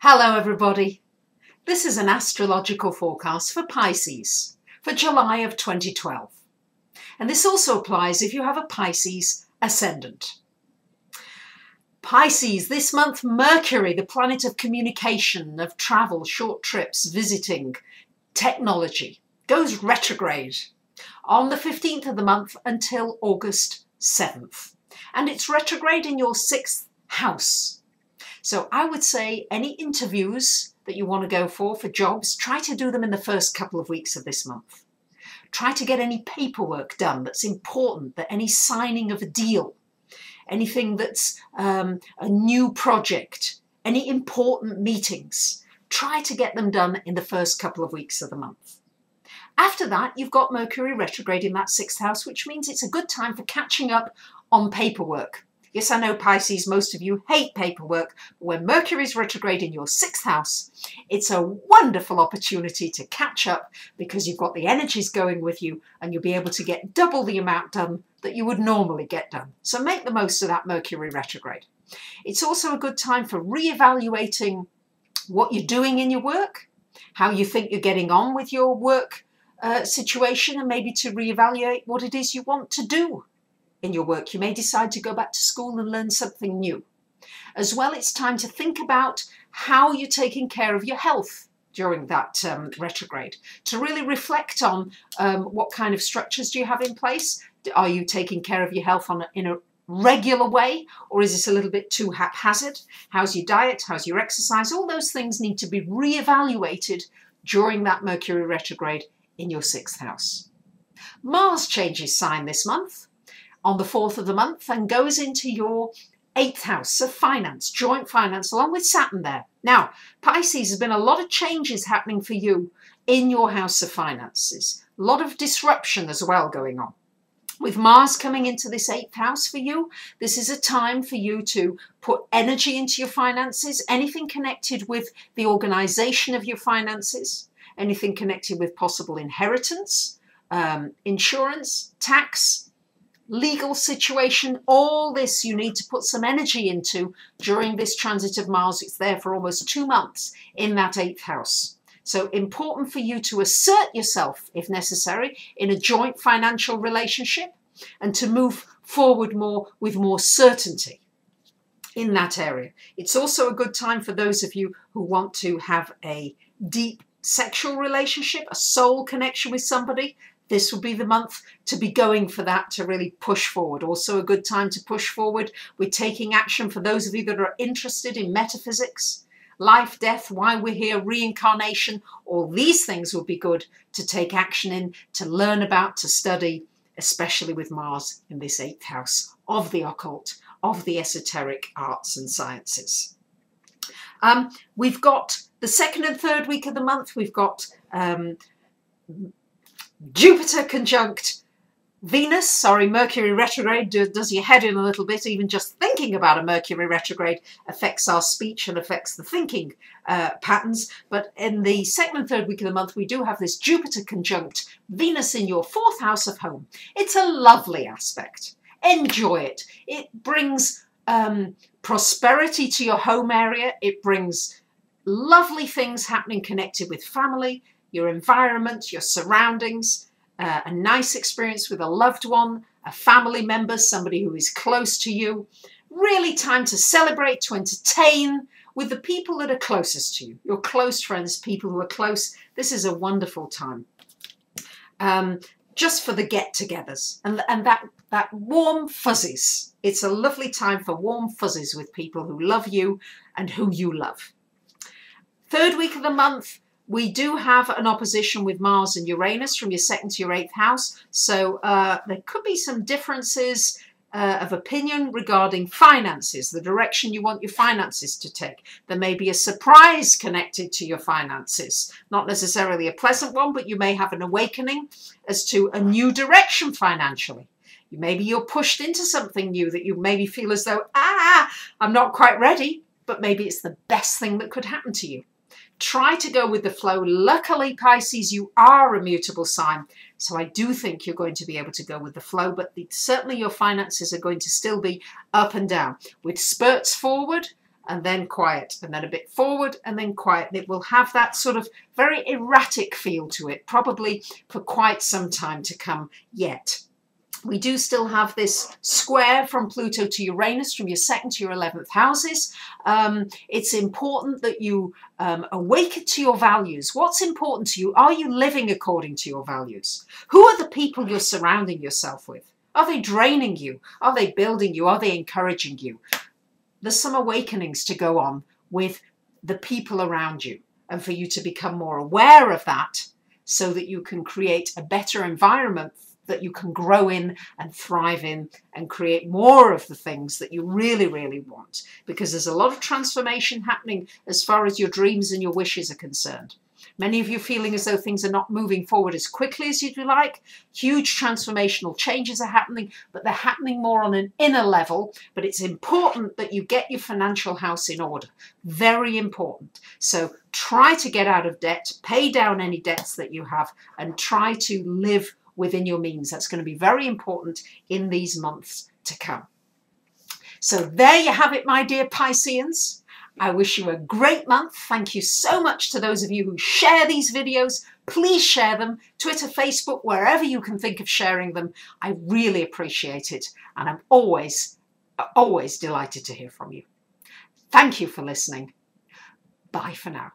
Hello everybody. This is an astrological forecast for Pisces for July of 2012. And this also applies if you have a Pisces ascendant. Pisces, this month Mercury, the planet of communication, of travel, short trips, visiting, technology, goes retrograde on the 15th of the month until August 7th. And it's retrograde in your 6th house. So I would say any interviews that you want to go for jobs, try to do them in the first couple of weeks of this month. Try to get any paperwork done that's important, that any signing of a deal, anything that's a new project, any important meetings, try to get them done in the first couple of weeks of the month. After that, you've got Mercury retrograde in that 6th house, which means it's a good time for catching up on paperwork. Yes, I know Pisces, most of you hate paperwork, but when Mercury is retrograde in your 6th house, it's a wonderful opportunity to catch up because you've got the energies going with you and you'll be able to get double the amount done that you would normally get done. So make the most of that Mercury retrograde. It's also a good time for re-evaluating what you're doing in your work, how you think you're getting on with your work situation, and maybe to re-evaluate what it is you want to do in your work. You may decide to go back to school and learn something new. As well, it's time to think about how you're taking care of your health during that retrograde, to really reflect on what kind of structures do you have in place. Are you taking care of your health in a regular way, or is this a little bit too haphazard? How's your diet? How's your exercise? All those things need to be re-evaluated during that Mercury retrograde in your 6th house. Mars changes sign this month on the 4th of the month and goes into your 8th house of finance, joint finance, along with Saturn there. Now, Pisces, has been a lot of changes happening for you in your house of finances. A lot of disruption as well going on. With Mars coming into this 8th house for you, this is a time for you to put energy into your finances, anything connected with the organization of your finances, anything connected with possible inheritance, insurance, tax, legal situation, all this you need to put some energy into during this transit of Mars. It's there for almost 2 months in that 8th house. So important for you to assert yourself, if necessary, in a joint financial relationship and to move forward with more certainty in that area. It's also a good time for those of you who want to have a deep sexual relationship, a soul connection with somebody. This will be the month to be going for that, to really push forward. Also a good time to push forward with taking action for those of you that are interested in metaphysics, life, death, why we're here, reincarnation. All these things will be good to take action in, to learn about, to study, especially with Mars in this 8th house of the occult, of the esoteric arts and sciences. We've got the 2nd and 3rd week of the month. We've got Jupiter conjunct Venus, Mercury retrograde does your head in a little bit. Even just thinking about a Mercury retrograde affects our speech and affects the thinking patterns. But in the 2nd and 3rd week of the month, we do have this Jupiter conjunct Venus in your 4th house of home. It's a lovely aspect. Enjoy it. It brings prosperity to your home area. It brings lovely things happening connected with family, your environment, your surroundings, a nice experience with a loved one, a family member, somebody who is close to you. Really time to celebrate, to entertain with the people that are closest to you, your close friends, people who are close. This is a wonderful time. Just for the get-togethers and that warm fuzzies. It's a lovely time for warm fuzzies with people who love you and who you love. 3rd week of the month, we do have an opposition with Mars and Uranus from your 2nd to your 8th house. So there could be some differences of opinion regarding finances, the direction you want your finances to take. There may be a surprise connected to your finances, not necessarily a pleasant one, but you may have an awakening as to a new direction financially. Maybe you're pushed into something new that you maybe feel as though, I'm not quite ready, but maybe it's the best thing that could happen to you. Try to go with the flow. Luckily, Pisces, you are a mutable sign, so I do think you're going to be able to go with the flow, but certainly your finances are going to still be up and down, with spurts forward and then quiet, and then a bit forward and then quiet. It will have that sort of very erratic feel to it, probably for quite some time to come yet. We do still have this square from Pluto to Uranus, from your 2nd to your 11th houses. It's important that you awaken to your values. What's important to you? Are you living according to your values? Who are the people you're surrounding yourself with? Are they draining you? Are they building you? Are they encouraging you? There's some awakenings to go on with the people around you, and for you to become more aware of that so that you can create a better environment that you can grow in and thrive in and create more of the things that you really, really want. Because there's a lot of transformation happening as far as your dreams and your wishes are concerned. Many of you feeling as though things are not moving forward as quickly as you'd like. Huge transformational changes are happening, but they're happening more on an inner level. But it's important that you get your financial house in order. Very important. So try to get out of debt, pay down any debts that you have, and try to live within your means. That's going to be very important in these months to come. So there you have it, my dear Pisceans. I wish you a great month. Thank you so much to those of you who share these videos. Please share them, Twitter, Facebook, wherever you can think of sharing them. I really appreciate it. And I'm always delighted to hear from you. Thank you for listening. Bye for now.